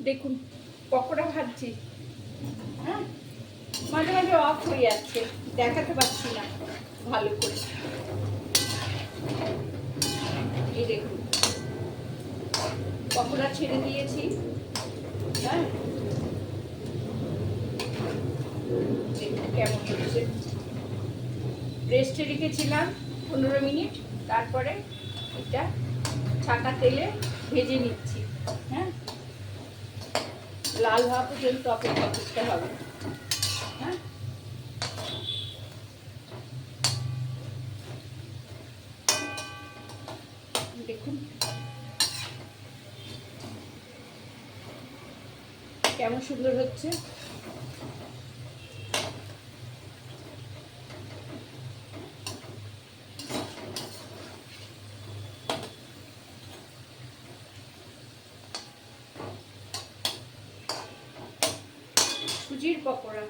দেখুন পকোড়া ভাজছি, হ্যাঁ মাঝে মাঝে অফ হয়ে যাচ্ছে, দেখাতে পারছি না ভালো করে। এই দেখুন পকোড়া ছেড়ে দিয়েছি, হ্যাঁ দেখুন কেমন হচ্ছে। রেস্টে রেখেছিলাম 15 মিনিট, তারপরে এটা ছাকা তেলে ভেজে নিচ্ছি। হ্যাঁ লাল হওয়া পর্যন্ত অপেক্ষা করতে হবে। হ্যাঁ দেখুন কেমন সুন্দর হচ্ছে। সুজির পকোড়া।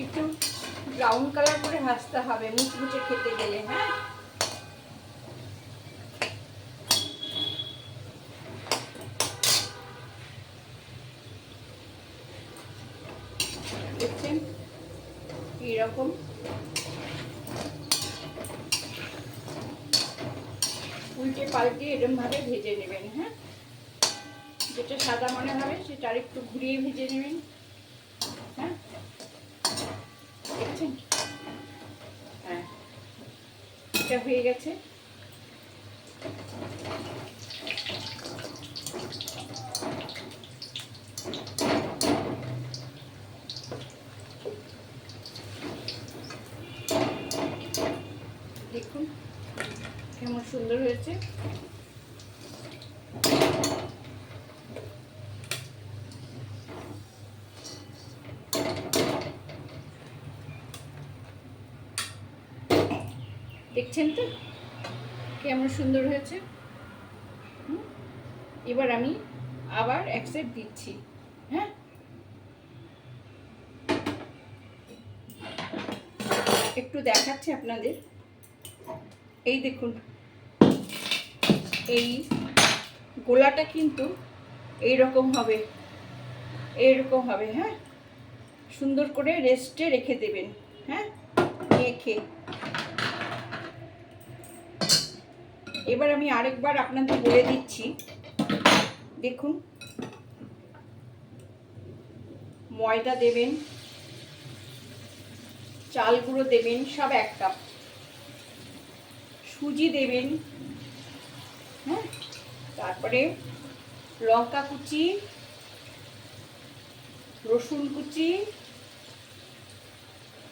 একটু ব্রাউন কালার করে ভাজতে হবে মুচমুচে খেতে গেলে। হ্যাঁ দেখছেন এইরকম উল্টে পাল্টে এরকম ভাবে ভেজে নেবেন। হ্যাঁ যেটা সাদা মনে হবে সেটা আর একটু ঘুরিয়ে ভেজে নেবেন। হ্যাঁ দেখছেন, হ্যাঁ এটা হয়ে গেছে। দেখুন কেমন সুন্দর হয়েছে। দেখছেন তো কেমন সুন্দর হয়েছে। এবার আমি আবার এক সেট দিচ্ছি। হ্যাঁ একটু দেখাচ্ছি আপনাদের। এই দেখুন এই গোলাটা কিন্তু এইরকম হবে, এইরকম হবে। হ্যাঁ সুন্দর করে রেস্টে রেখে দেবেন। হ্যাঁ মেখে এবার আমি আরেকবার আপনাদের বলে দিচ্ছি। দেখুন ময়দা দেবেন, চাল গুঁড়ো দেবেন সব 1 কাপ, সুজি দেবেন, হ্যাঁ তারপরে লঙ্কা কুচি, রসুন কুচি,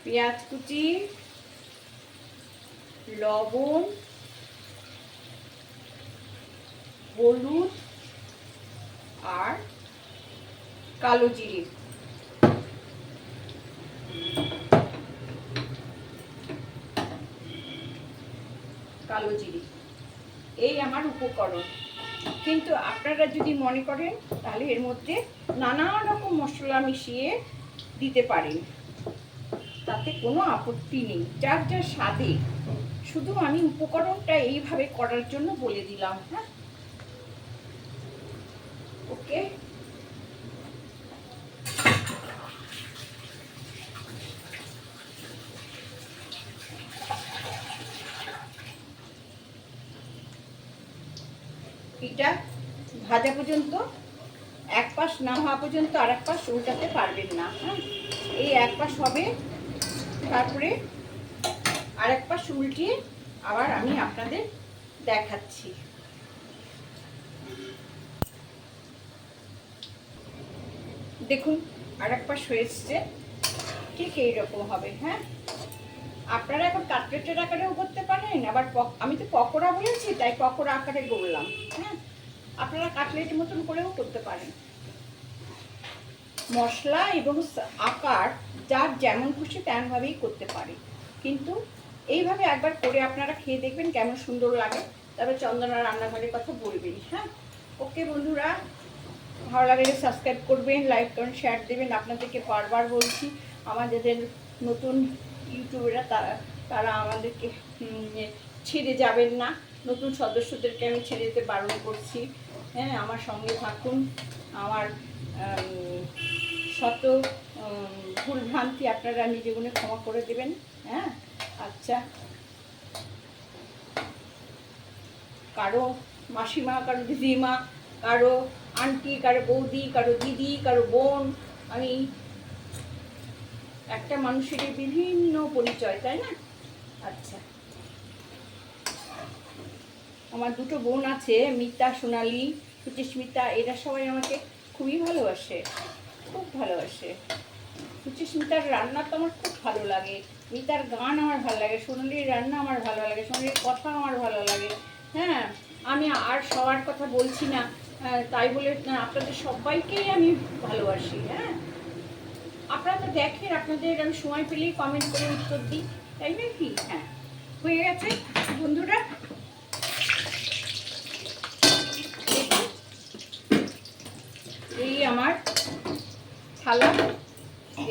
পেঁয়াজ কুচি, লবণ, হলুদ আর কালো জিরে। কালো জিরে এই আমার উপকরণ। কিন্তু আপনারা যদি মনে করেন তাহলে এর মধ্যে নানা রকম মশলা মিশিয়ে দিতে পারেন, তাতে কোনো আপত্তি নেই, যার যা স্বাদে। শুধু আমি উপকরণটা এইভাবে করার জন্য বলে দিলাম। হ্যাঁ ওকে এটা ভাজা পর্যন্ত এক পাশ না হওয়া পর্যন্ত আর এক পাশ উল্টাতে পারবেন না। হ্যাঁ এই এক পাশ হবে, তারপরে আর এক পাশ উল্টিয়ে আবার আমি আপনাদের দেখাচ্ছি। দেখুন আর এক পাশ হয়ে এসছে, ঠিক এইরকম হবে। হ্যাঁ আপনারা এখন কাটলেটের আকারেও করতে পারেন, আবার আমি তো পকোড়া বলেছি তাই পকোড়া আকারে করলাম। হ্যাঁ আপনারা কাটলেটের মতন করেও করতে পারেন। মশলা এবং আকার যার যেমন খুশি তেমনভাবেই করতে পারে, কিন্তু এইভাবে একবার করে আপনারা খেয়ে দেখবেন কেমন সুন্দর লাগে। তবে চন্দনা রান্নাঘরের কথা বলবেন। হ্যাঁ, ওকে বন্ধুরা, ভালো লাগলে সাবস্ক্রাইব করবেন, লাইক করুন, শেয়ার দেবেন। আপনাদেরকে বারবার বলছি, আমাদের নতুন ইউটিউবাররা তারা আমাদেরকে ছেড়ে যাবেন না। নতুন সদস্যদেরকে আমি ছেড়ে যেতে বারণ করছি। হ্যাঁ, আমার সঙ্গে থাকুন। আমার শত ভুলভ্রান্তি আপনারা নিজে গুণে ক্ষমা করে দেবেন। হ্যাঁ, আচ্ছা, কারো মাসিমা, কারো দিদিমা, কারো আন্টি, কারো বৌদি, কারো দিদি, কারো বোন, আমি একটা মানুষের বিভিন্ন পরিচয়, তাই না? আচ্ছা, আমার দুটো বোন আছে, মিতা, সোনালি, সুচিস্মিতা, এরা সবাই আমাকে খুবই ভালোবাসে, খুব ভালোবাসে। সুচিস্মিতার রান্না তো আমার খুব ভালো লাগে, মিতার গান আমার ভালো লাগে, সোনালির রান্না আমার ভালো লাগে, সোনালির কথা আমার ভালো লাগে। হ্যাঁ, আমি আর সবার কথা বলছি না, তাই বলে আপনাদের সবাইকেই আমি ভালোবাসি। হ্যাঁ, আপনারা তো দেখেন, আপনাদের আমি সময় পেলেই কমেন্ট করে উত্তর দিই, তাই নাকি? হ্যাঁ, হয়ে গেছে বন্ধুরা। এই আমার থালা,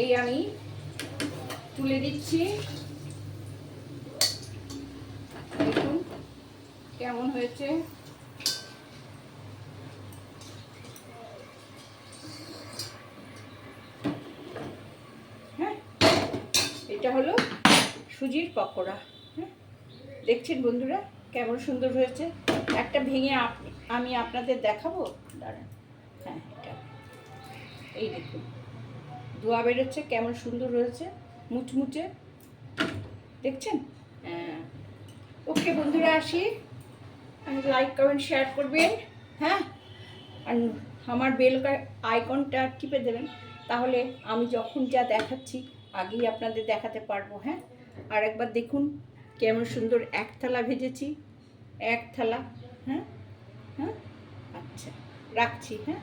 এই আমি তুলে দিচ্ছি। দেখুন কেমন হয়েছে। হ্যাঁ, এটা হলো সুজির পকোড়া। হ্যাঁ, দেখছেন বন্ধুরা কেমন সুন্দর হয়েছে। একটা ভেঙে আমি আপনাদের দেখাবো, দাঁড়ান। হ্যাঁ, এটা এই দেখুন, ধোয়া বেরোচ্ছে, কেমন সুন্দর হয়েছে, মুচমুচে, দেখছেন? হ্যাঁ, ওকে বন্ধুরা, আসি, লাইক কমেন্ট শেয়ার করবেন। হ্যাঁ, আর আমার বেল আইকনটা টিপে দেবেন, তাহলে আমি যখন যা দেখাচ্ছি আগেই আপনাদের দেখাতে পারবো। হ্যাঁ, আর একবার দেখুন কেমন সুন্দর এক থালা ভেজেছি, এক থালা। হ্যাঁ হ্যাঁ, আচ্ছা, রাখছি। হ্যাঁ।